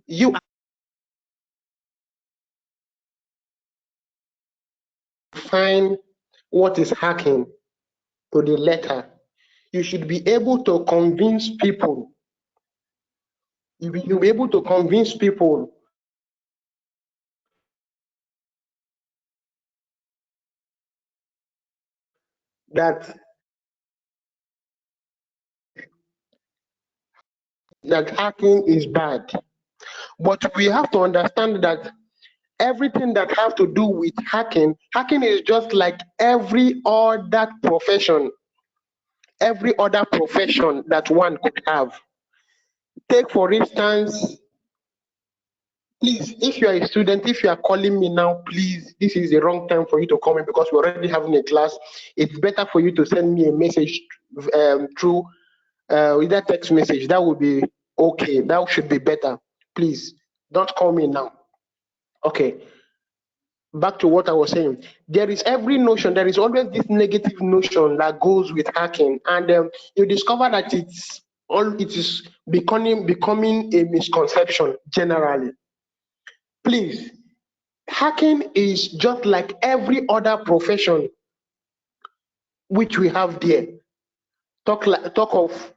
you find what is hacking to the letter, you should be able to convince people. You'll be able to convince people that hacking is bad. But we have to understand that everything that have to do with hacking is just like every other profession that one could have. Take for instance, please, if you are a student, if you are calling me now, please, this is the wrong time for you to call me because we're already having a class. It's better for you to send me a message through either text message. That would be okay. That should be better. Please, don't call me now. Okay. Back to what I was saying. There is always this negative notion that goes with hacking, and you discover that it is becoming a misconception generally. Please, hacking is just like every other profession which we have there. Talk of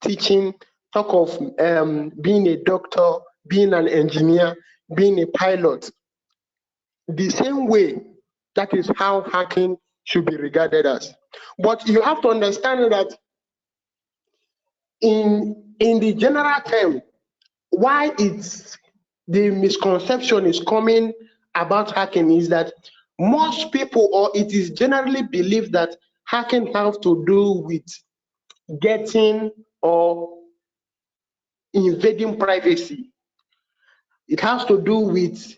teaching, talk of being a doctor, being an engineer, being a pilot. The same way, that is how hacking should be regarded as. But you have to understand that in the general term, why the misconception is coming about hacking is that most people, or it is generally believed that hacking has to do with getting or invading privacy. It has to do with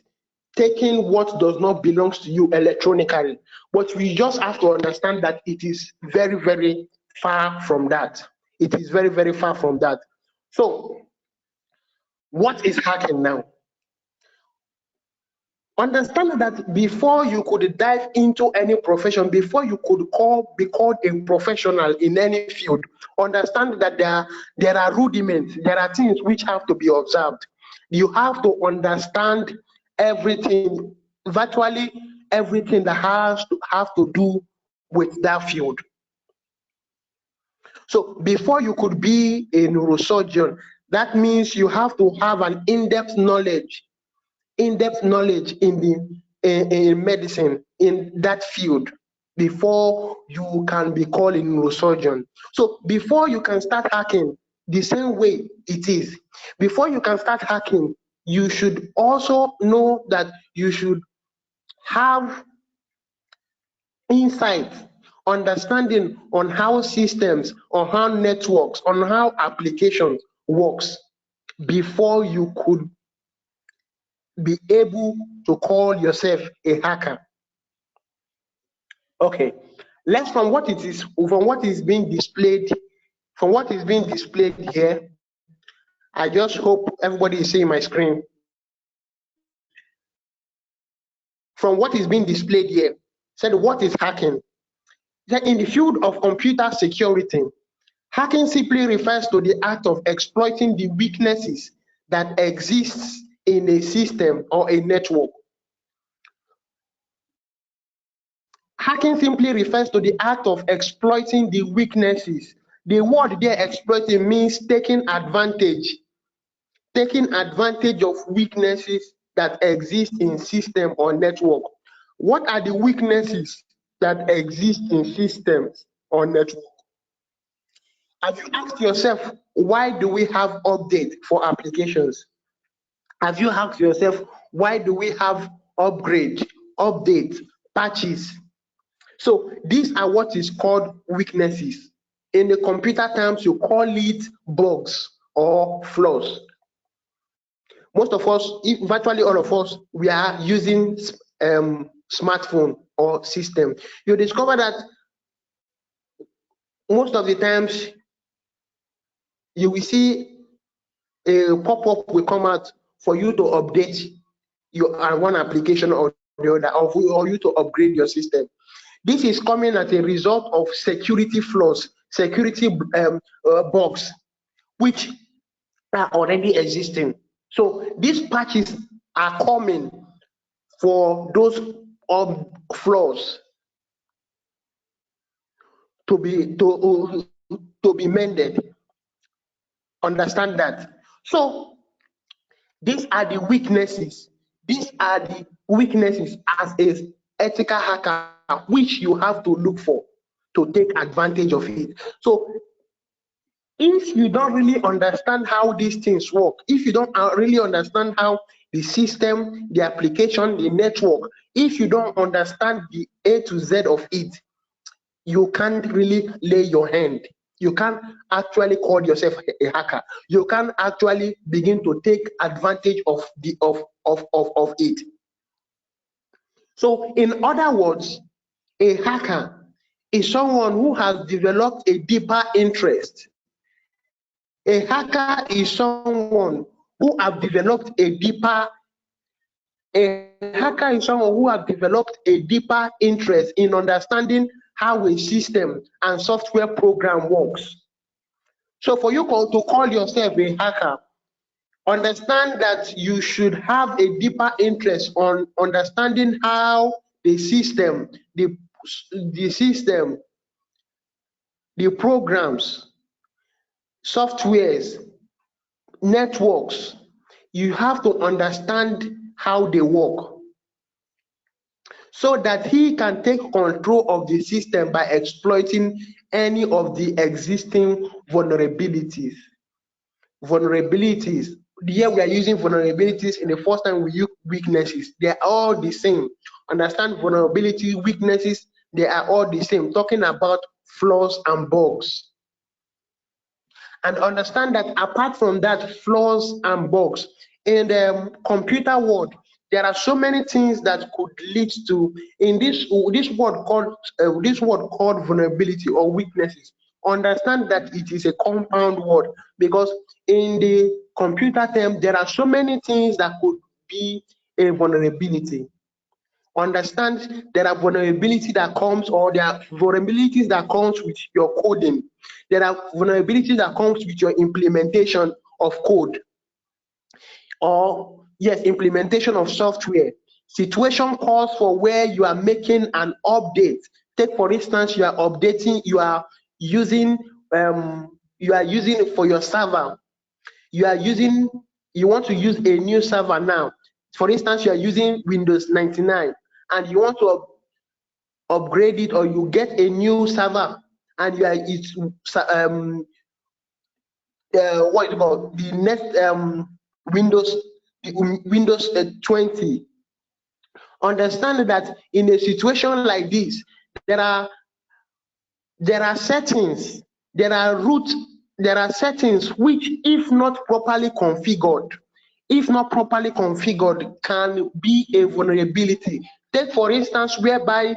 taking what does not belong to you electronically. But we just have to understand that it is very, very far from that. It is very, very far from that. So, what is hacking now? Understand that before you could dive into any profession, before you could be called a professional in any field, understand that there are rudiments, there are things which have to be observed. You have to understand everything, virtually everything that has to do with that field. So before you could be a neurosurgeon, that means you have to have an in-depth knowledge in medicine in that field before you can be called a neurosurgeon. So before you can start hacking, the same way it is, before you can start hacking, you should also know that you should have insight, understanding on how systems, on how networks, on how applications works before you could be able to call yourself a hacker. Okay, let's from what is being displayed here. I just hope everybody is seeing my screen. From what is being displayed here, said what is hacking? In the field of computer security, hacking simply refers to the act of exploiting the weaknesses that exists in a system or a network. Hacking simply refers to the act of exploiting the weaknesses. The word there, exploiting, means taking advantage of weaknesses that exist in system or network. What are the weaknesses that exist in systems or network? Have you asked yourself, why do we have update for applications? Have you asked yourself, why do we have update, patches? So these are what is called weaknesses. In the computer terms, you call it bugs or flaws. Most of us, virtually all of us, we are using smartphone or system. You discover that most of the times you will see a pop-up will come out for you to update your one application or the other, or you to upgrade your system. This is coming as a result of security flaws, security bugs, which are already existing. So these patches are coming for those flaws to be mended. Understand that. So these are the weaknesses. These are the weaknesses as a ethical hacker which you have to look for to take advantage of it. So if you don't really understand how these things work, if you don't really understand how the system, the application, the network, if you don't understand the A to Z of it, you can't really lay your hand. You can't actually call yourself a hacker. You can't actually begin to take advantage of it. So in other words, a hacker is someone who has developed a deeper interest. A hacker is someone who has developed a deeper interest in understanding how a system and software program works. So for you to call yourself a hacker, understand that you should have a deeper interest on understanding how the system, the programs, softwares, networks, you have to understand how they work so that he can take control of the system by exploiting any of the existing vulnerabilities. Here we are using vulnerabilities. In the first time we use weaknesses. They are all the same. Understand vulnerability, weaknesses, they are all the same. Talking about flaws and bugs. And understand that apart from that, flaws and bugs, in the computer world, there are so many things that could lead to, in this word called vulnerability or weaknesses. Understand that it is a compound word, because in the computer term, there are so many things that could be a vulnerability. Understand there are vulnerability that comes, or there are vulnerabilities that comes with your coding. There are vulnerabilities that comes with your implementation of code, or yes, implementation of software. Situation calls for where you are making an update. Take for instance, you are updating, you are using for your server. You want to use a new server now. For instance, you are using Windows 99 and you want to upgrade it, or you get a new server and what is called the next Windows 20. Understand that in a situation like this, there are settings, there are settings which, if not properly configured, can be a vulnerability. Take for instance, whereby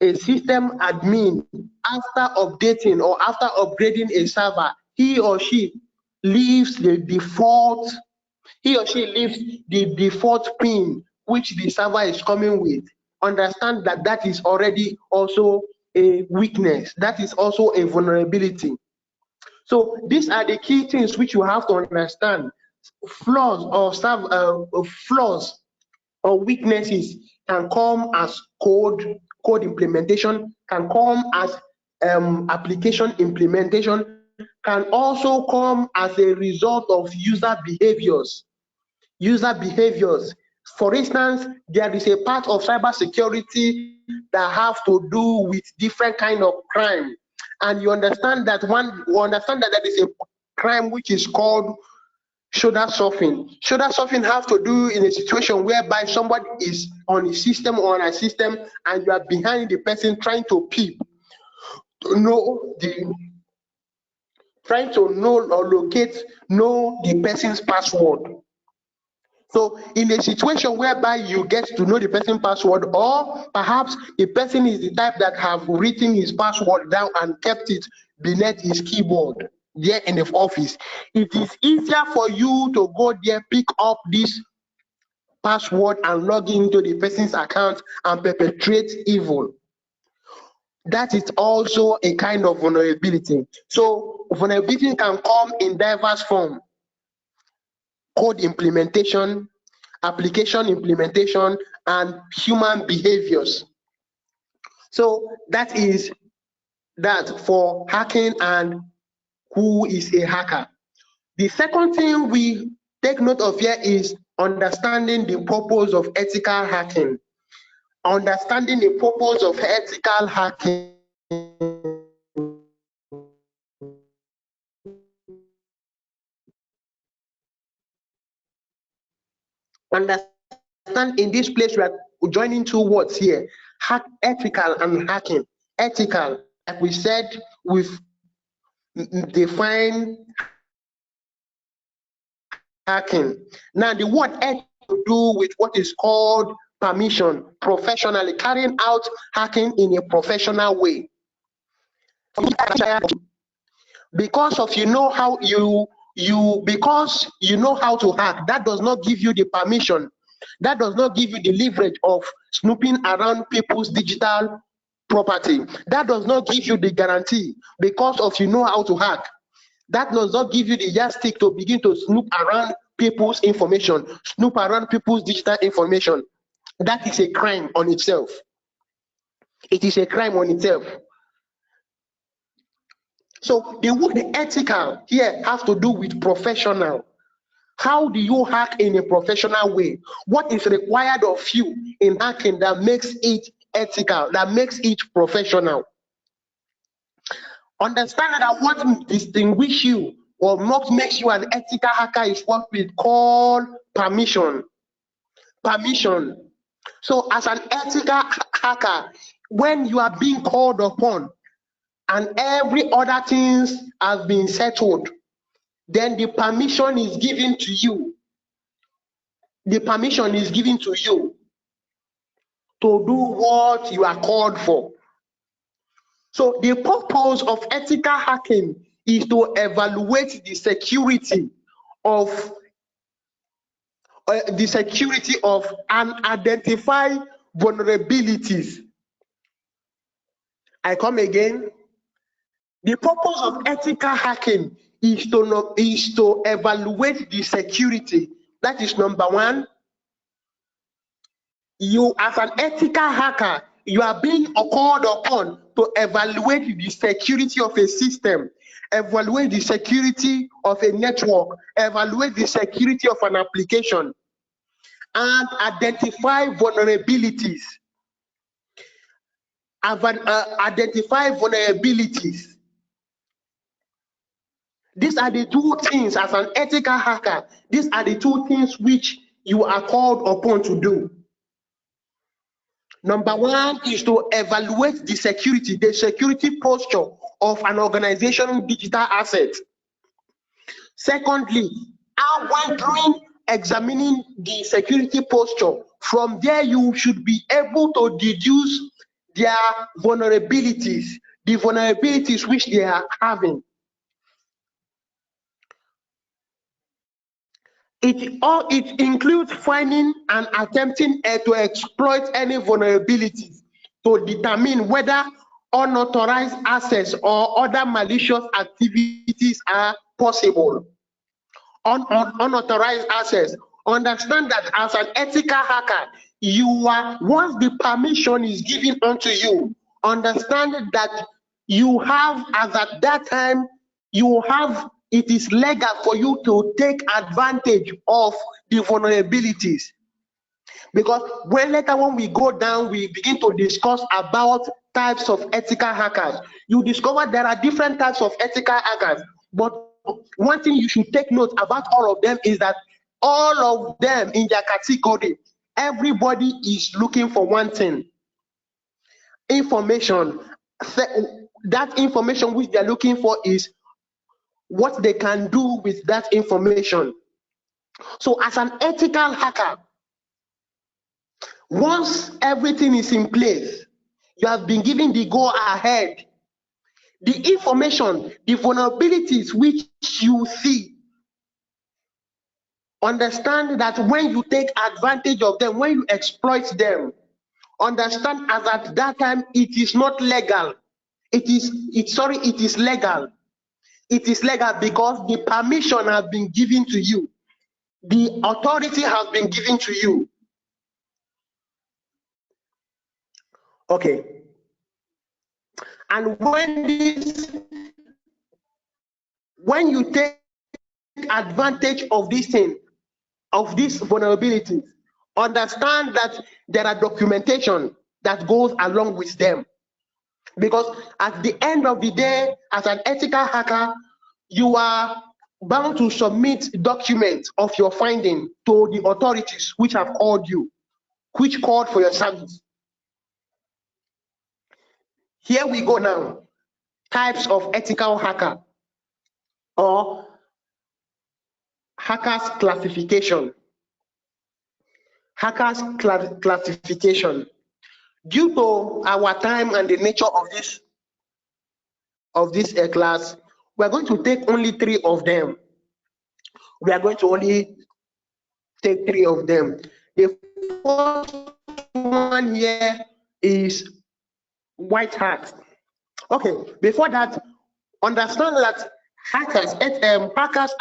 a system admin, after updating or after upgrading a server, he or she leaves the default pin which the server is coming with. Understand that that is already also a weakness. That is also a vulnerability. So these are the key things which you have to understand. Flaws or weaknesses can come as code implementation, can come as application implementation, can also come as a result of user behaviors. For instance, there is a part of cybersecurity that have to do with different kind of crime, and you understand that there is a crime which is called shoulder surfing. Shoulder surfing have to do in a situation whereby somebody is on a system or on a system and you are behind the person trying to peep, trying to know the person's password. So in a situation whereby you get to know the person's password, or perhaps the person is the type that have written his password down and kept it beneath his keyboard there in the office, it is easier for you to go there, pick up this password and log into the person's account and perpetrate evil. That is also a kind of vulnerability. So vulnerability can come in diverse form. code implementation, application implementation, and human behaviors. So that is that for hacking and who is a hacker. The second thing we take note of here is understanding the purpose of ethical hacking. Understanding the purpose of ethical hacking. Understand in this place we are joining two words here: ethical and hacking. Ethical, like we said, we've defined hacking. Now, the word ethical to do with what is called permission, professionally carrying out hacking in a professional way. Because of because you know how to hack, that does not give you the permission. That does not give you the leverage of snooping around people's digital property. That does not give you the guarantee because of you know how to hack. That does not give you the yardstick to begin to snoop around people's information, snoop around people's digital information. That is a crime on itself. It is a crime on itself. So the word ethical here has to do with professional. How do you hack in a professional way? What is required of you in hacking that makes it ethical, that makes it professional? Understand that what distinguishes you or what makes you an ethical hacker is what we call permission. Permission. So as an ethical hacker, when you are being called upon and every other things have been settled, then the permission is given to you. The permission is given to you to do what you are called for. So the purpose of ethical hacking is to evaluate the security of and identify vulnerabilities. I come again. The purpose of ethical hacking is to evaluate the security. That is number one. You, as an ethical hacker, you are being called upon to evaluate the security of a system, evaluate the security of a network, evaluate the security of an application, and identify vulnerabilities. Identify vulnerabilities. These are the two things as an ethical hacker. These are the two things which you are called upon to do. Number one is to evaluate the security posture of an organization's digital asset. Secondly, during examining the security posture, from there you should be able to deduce their vulnerabilities, the vulnerabilities which they are having. It includes finding and attempting to exploit any vulnerabilities to determine whether unauthorized access or other malicious activities are possible. Unauthorized access. Understand that as an ethical hacker, once the permission is given unto you, understand that you have, as at that time, it is legal for you to take advantage of the vulnerabilities. Because when we go down, we begin to discuss about types of ethical hackers. You discover there are different types of ethical hackers, but one thing you should take note about all of them is that all of them in their category, everybody is looking for one thing: information. That information which they're looking for is what they can do with that information. So as an ethical hacker, once everything is in place, you have been given the go ahead, the information, the vulnerabilities which you see, understand that when you take advantage of them, when you exploit them, understand as at that time it is not legal. It is legal. It is legal because the permission has been given to you. The authority has been given to you. Okay. And when you take advantage of this thing, of this vulnerability, understand that there are documentation that goes along with them. Because at the end of the day, as an ethical hacker, you are bound to submit documents of your finding to the authorities which have called you, which called for your service. Here we go now. Types of ethical hacker or hackers classification. Hackers classification. Due to our time and the nature of this class, we are going to take only 3 of them. We are going to only take 3 of them. The first one here is white hat. Okay, before that, understand that hackers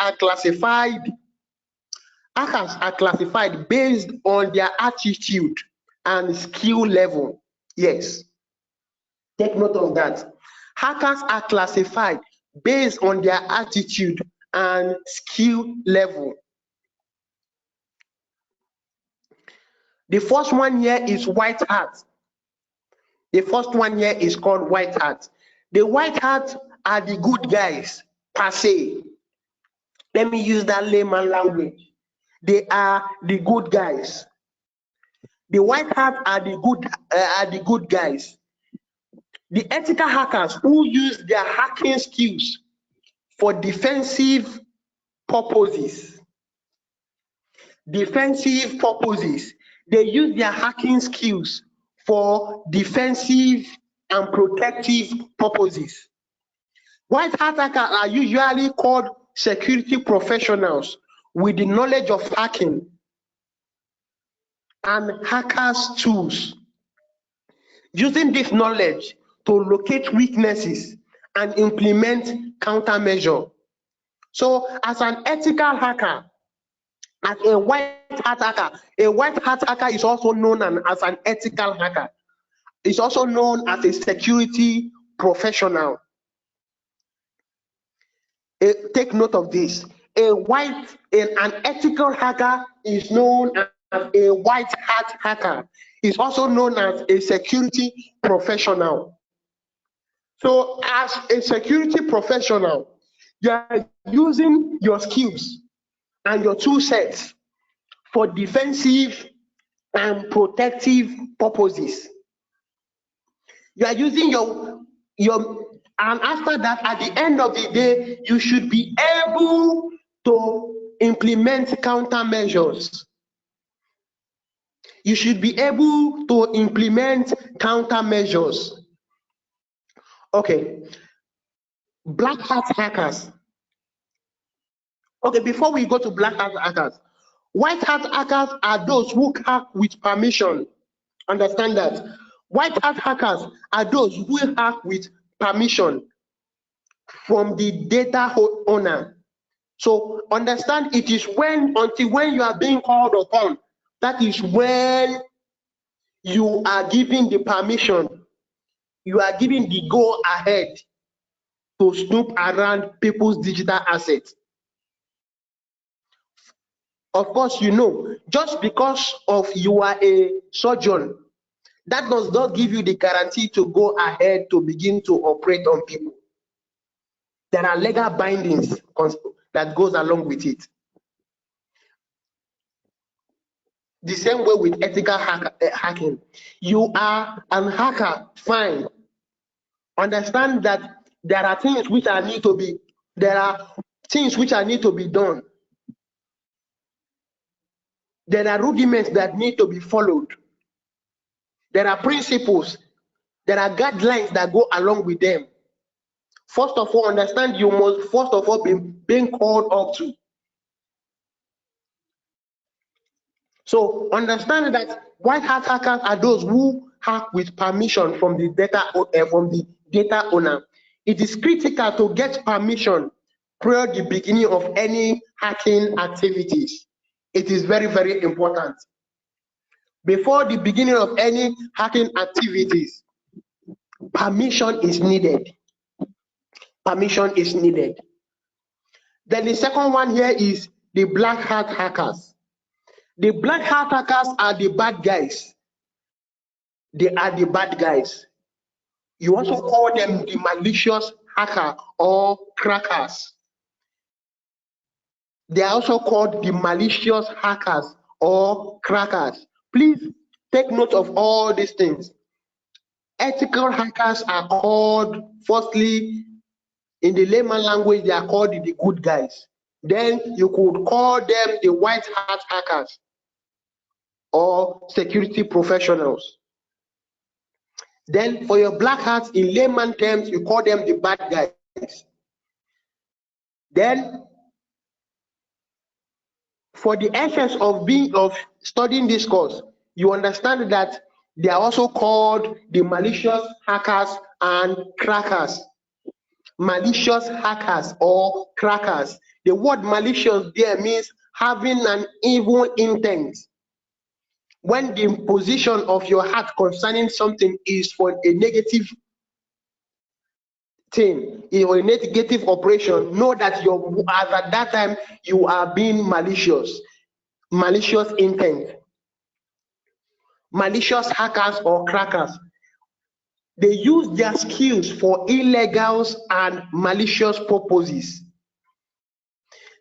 are classified. Hackers are classified based on their attitude and skill level. Yes, take note of that. Hackers are classified based on their attitude and skill level. The first one here is white hat. The first one here is called white hat. The white hat are the good guys per se. Let me use that layman language. They are the good guys. The white hat are the good guys. The ethical hackers who use their hacking skills for defensive purposes. Defensive purposes. They use their hacking skills for defensive and protective purposes. White hat hackers are usually called security professionals with the knowledge of hacking and hackers' tools, using this knowledge to locate weaknesses and implement countermeasure. So as an ethical hacker, as a white hat hacker is also known as an ethical hacker. It's also known as a security professional. Take note of this. An ethical hacker is known as a white hat hacker. It's also known as a security professional. So as a security professional, you are using your skills and your tool sets for defensive and protective purposes. You are using and after that, at the end of the day, you should be able to implement countermeasures. You should be able to implement countermeasures. Okay, black hat hackers. Okay, before we go to black hat hackers, white hat hackers are those who hack with permission. Understand that. White hat hackers are those who hack with permission from the data owner. So understand, it is until when you are being called upon, that is when you are giving the permission, you are giving the go ahead to snoop around people's digital assets. Of course, you know, just because of you are a surgeon, that does not give you the guarantee to go ahead to begin to operate on people. There are legal bindings that goes along with it. The same way with ethical hacking. You are an hacker, fine. Understand that there are things which need to be done. There are rudiments that need to be followed. There are principles. There are guidelines that go along with them. First of all, understand you must first of all be being called up to. So understand that white hat hackers are those who hack with permission from the data owner. It is critical to get permission prior to the beginning of any hacking activities. It is very, very important. Before the beginning of any hacking activities, permission is needed. Permission is needed. Then the second one here is the black hat hackers. The black hat hackers are the bad guys. They are the bad guys. You also call them the malicious hacker or crackers. They are also called the malicious hackers or crackers. Please take note of all these things. Ethical hackers are called, firstly, in the layman language, they are called the good guys. Then you could call them the white hat hackers or security professionals. Then for your black hats, in layman terms, you call them the bad guys. Then for the essence of studying this course, you understand that they are also called the malicious hackers and crackers. Malicious hackers or crackers. The word malicious there means having an evil intent. When the position of your heart concerning something is for a negative thing or a negative operation, know that at that time you are being malicious. Malicious intent. Malicious hackers or crackers, they use their skills for illegal and malicious purposes.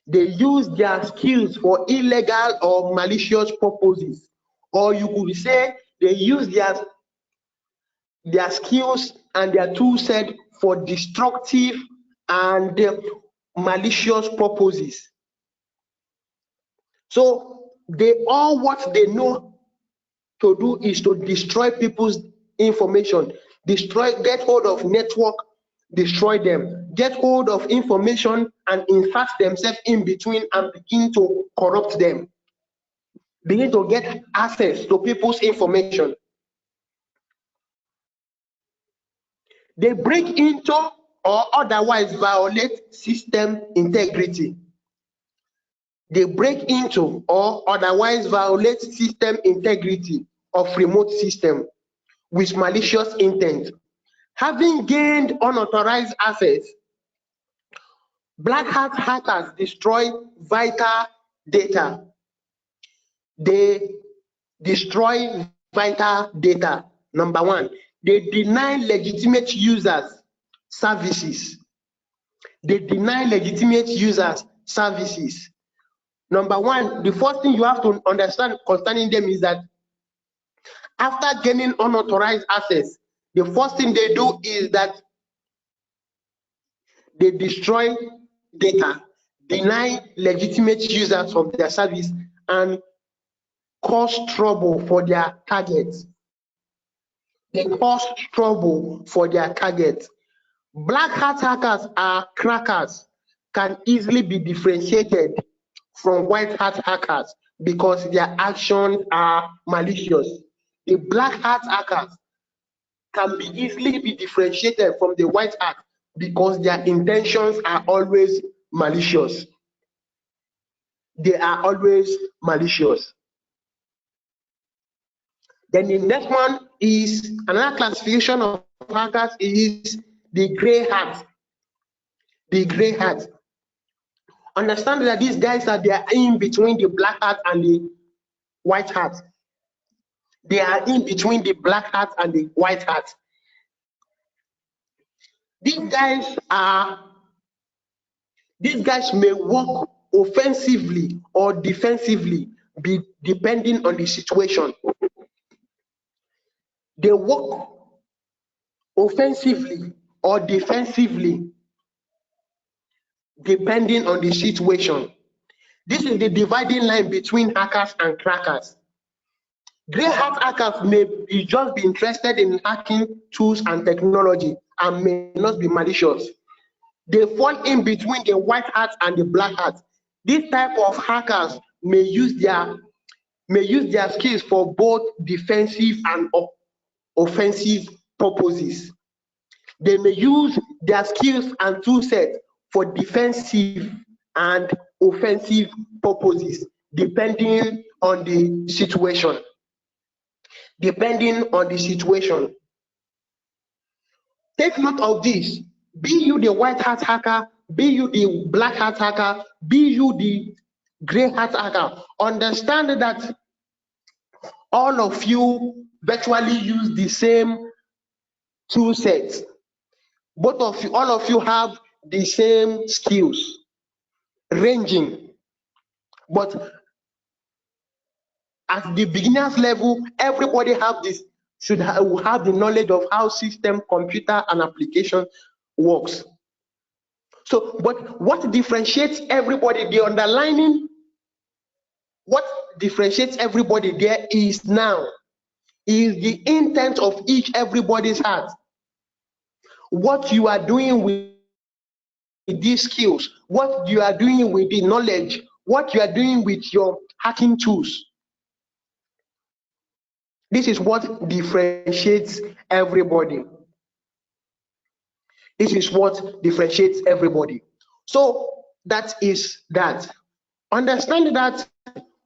They use their skills for illegal or malicious purposes. Or you could say they use their skills and their tool set for destructive and malicious purposes. So what they know to do is to destroy people's information, get hold of network, destroy them, get hold of information and insert themselves in between and begin to corrupt them, begin to get access to people's information. They break into or otherwise violate system integrity. They break into or otherwise violate system integrity of remote system with malicious intent. Having gained unauthorized access, black hat hackers destroy vital data. They destroy vital data. Number one, they deny legitimate users services. They deny legitimate users services. Number one, the first thing you have to understand concerning them is that after gaining unauthorized access, the first thing they do is that they destroy data, deny legitimate users of their service, and cause trouble for their targets. They cause trouble for their targets. Black hat hackers are crackers, can easily be differentiated from white hat hackers because their actions are malicious. The black hat hackers can easily be differentiated from the white hat because their intentions are always malicious. They are always malicious. Then the next one is another classification of hackers is the gray hat. The gray hat. Understand that these guys are in between the black hat and the white hat. They are in between the black hat and the white hat. These guys may work offensively or defensively, depending on the situation. They work offensively or defensively, depending on the situation. This is the dividing line between hackers and crackers. Grey hat hackers may just be interested in hacking tools and technology and may not be malicious. They fall in between the white hat and the black hat. This type of hackers may use their skills for both defensive and offensive purposes. They may use their skills and tool set for defensive and offensive purposes. depending on the situation. Depending on the situation. Take note of this. Be you the white hat hacker, be you the black hat hacker, be you the gray hat hacker, understand that all of you virtually use the same tool sets. Both of you, all of you have the same skills, ranging. But at the beginner's level, everybody should have the knowledge of how system, computer, and application works. So, but what differentiates everybody, the underlining, what differentiates everybody there is the intent of everybody's heart. What you are doing with these skills, what you are doing with the knowledge, what you are doing with your hacking tools. This is what differentiates everybody. This is what differentiates everybody. So that is that. Understand that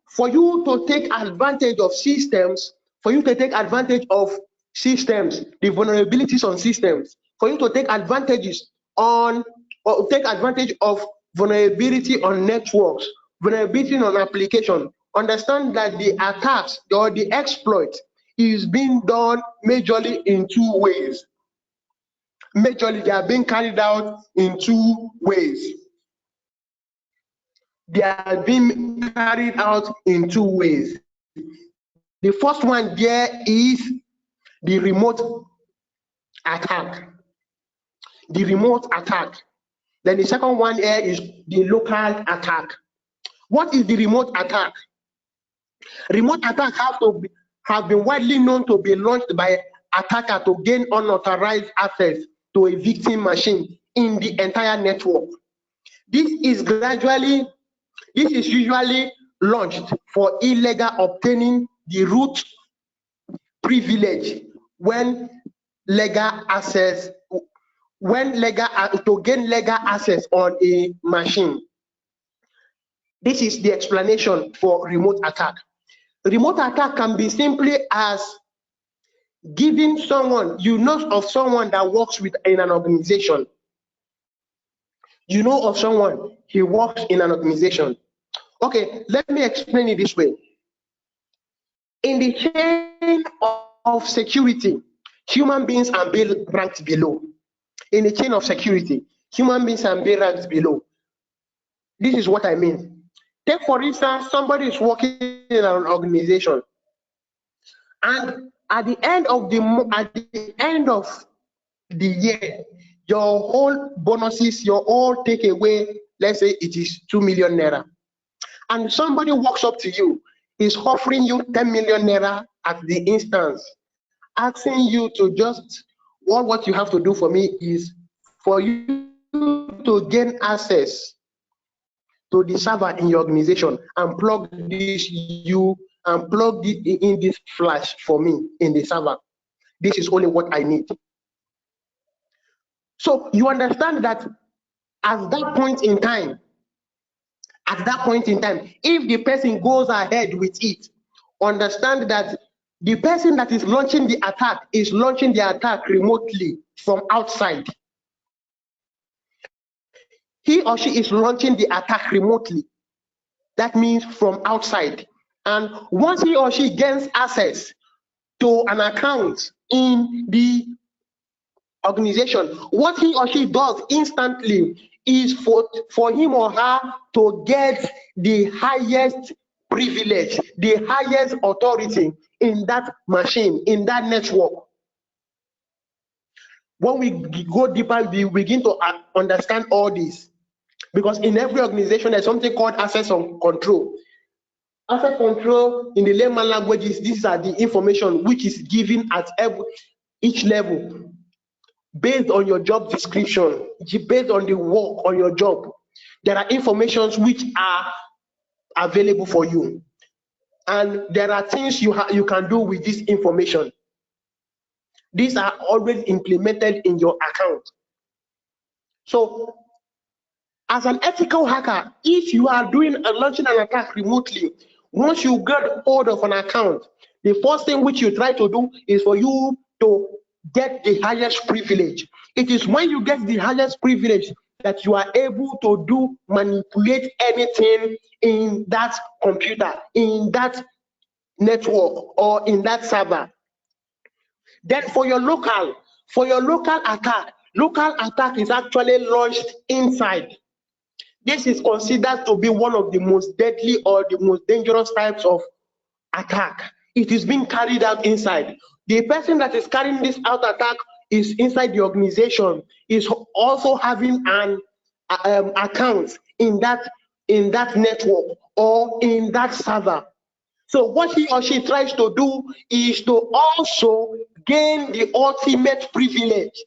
for you to take advantage of systems, the vulnerabilities on systems, for you to take advantage of vulnerability on networks, vulnerability on application, understand that the attacks or the exploit is being done majorly in two ways. Majorly, they are being carried out in two ways. They are being carried out in two ways. The first one there is the remote attack. The remote attack. Then the second one here is the local attack. What is the remote attack? Remote attack have been widely known to be launched by attacker to gain unauthorized access to a victim machine in the entire network. This is usually launched for illegal obtaining the root privilege to gain legal access on a machine. This is the explanation for remote attack. Remote attack can be simply as giving someone, you know of someone that works in an organization. You know of someone, he works in an organization. Okay, let me explain it this way. In the chain of security, human beings are ranked below. In the chain of security, human beings are ranked below. This is what I mean. Take for instance, somebody is working in an organization, and at the end of the year, your whole bonuses, your whole takeaway, let's say it is 2 million naira, and somebody walks up to you, is offering you 10 million naira at the instance, asking you to just, what you have to do for me is for you to gain access to the server in your organization and plug in this flash for me in the server. This is only what I need. So you understand that at that point in time, if the person goes ahead with it, understand that the person that is launching the attack is launching the attack remotely from outside. He or she is launching the attack remotely. That means from outside. And once he or she gains access to an account in the organization, what he or she does instantly is for him or her to get the highest privilege, the highest authority in that machine, in that network. When we go deeper, we begin to understand all this. Because in every organization, there's something called access control. Access control, in the layman languages, these are the information which is given at each level, based on your job description, based on the work on your job. There are informations which are available for you, and there are things you can do with this information. These are already implemented in your account. So As an ethical hacker, if you are launching an attack remotely, once you get hold of an account, the first thing which you try to do is for you to get the highest privilege. It is when you get the highest privilege that you are able to manipulate anything in that computer, in that network, or in that server. Then for your local attack is actually launched inside. This is considered to be one of the most deadly or the most dangerous types of attack. It is being carried out inside. The person that is carrying this out attack is inside the organization, is also having an account in that network or in that server. So what he or she tries to do is to also gain the ultimate privilege.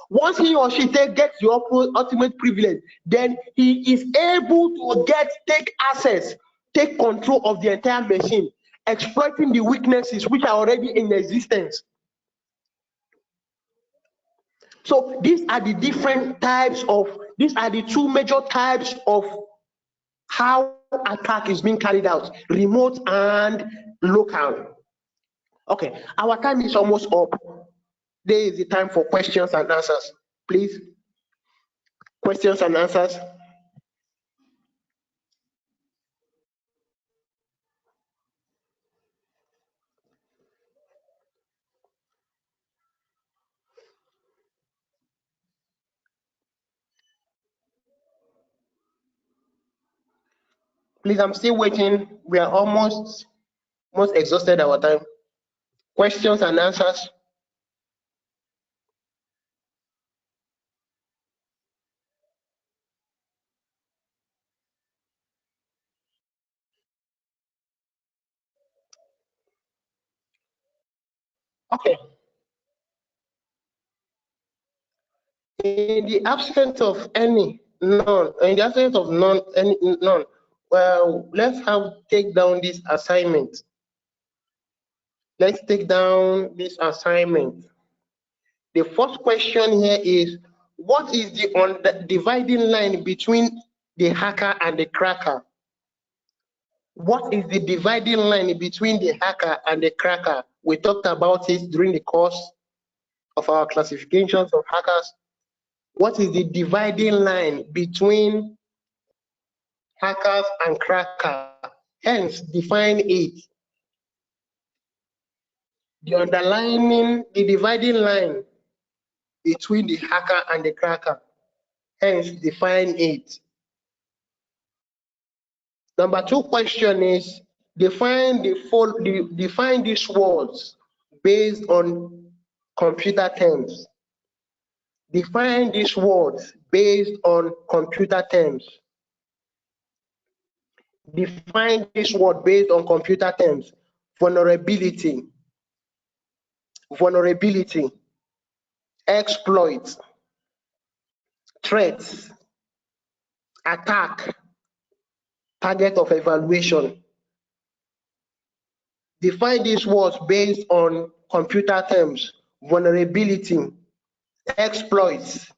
Once he or she gets the ultimate privilege, then he is able to take access, take control of the entire machine, exploiting the weaknesses which are already in existence. So these are the two major types of how attack is being carried out, remote and local. Okay, our time is almost up. There is the time for questions and answers. Please, questions and answers. Please, I'm still waiting. We are almost exhausted our time. Questions and answers. Okay. In the absence of none, well, let's take down this assignment. Let's take down this assignment. The first question here is, what is the dividing line between the hacker and the cracker? What is the dividing line between the hacker and the cracker? We talked about it during the course of our classifications of hackers. What is the dividing line between hackers and cracker? Hence, define it. The dividing line between the hacker and the cracker. Hence, define it. Number 2 question is, define these words based on computer terms. Define these words based on computer terms. Define this word based on computer terms. Vulnerability, exploit, threats, attack, target of evaluation. Define these words based on computer terms. Vulnerability, exploits,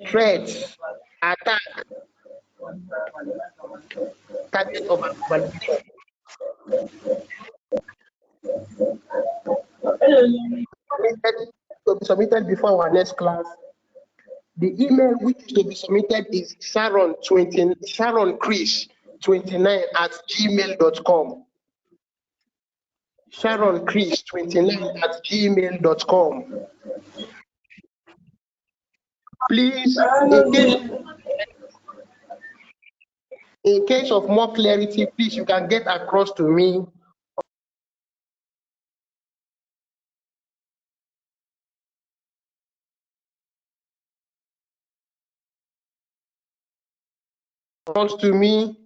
threats, attack, target of evaluation. To be submitted before our next class. The email which is to be submitted is sharonchris29@gmail.com. sharonchris29@gmail.com. Please, in case of more clarity, please, you can get across to me. Across to me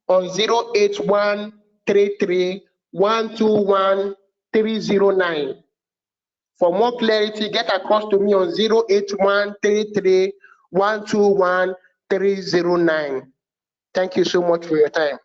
on 08133121309. For more clarity, get across to me on 08133121309. Thank you so much for your time.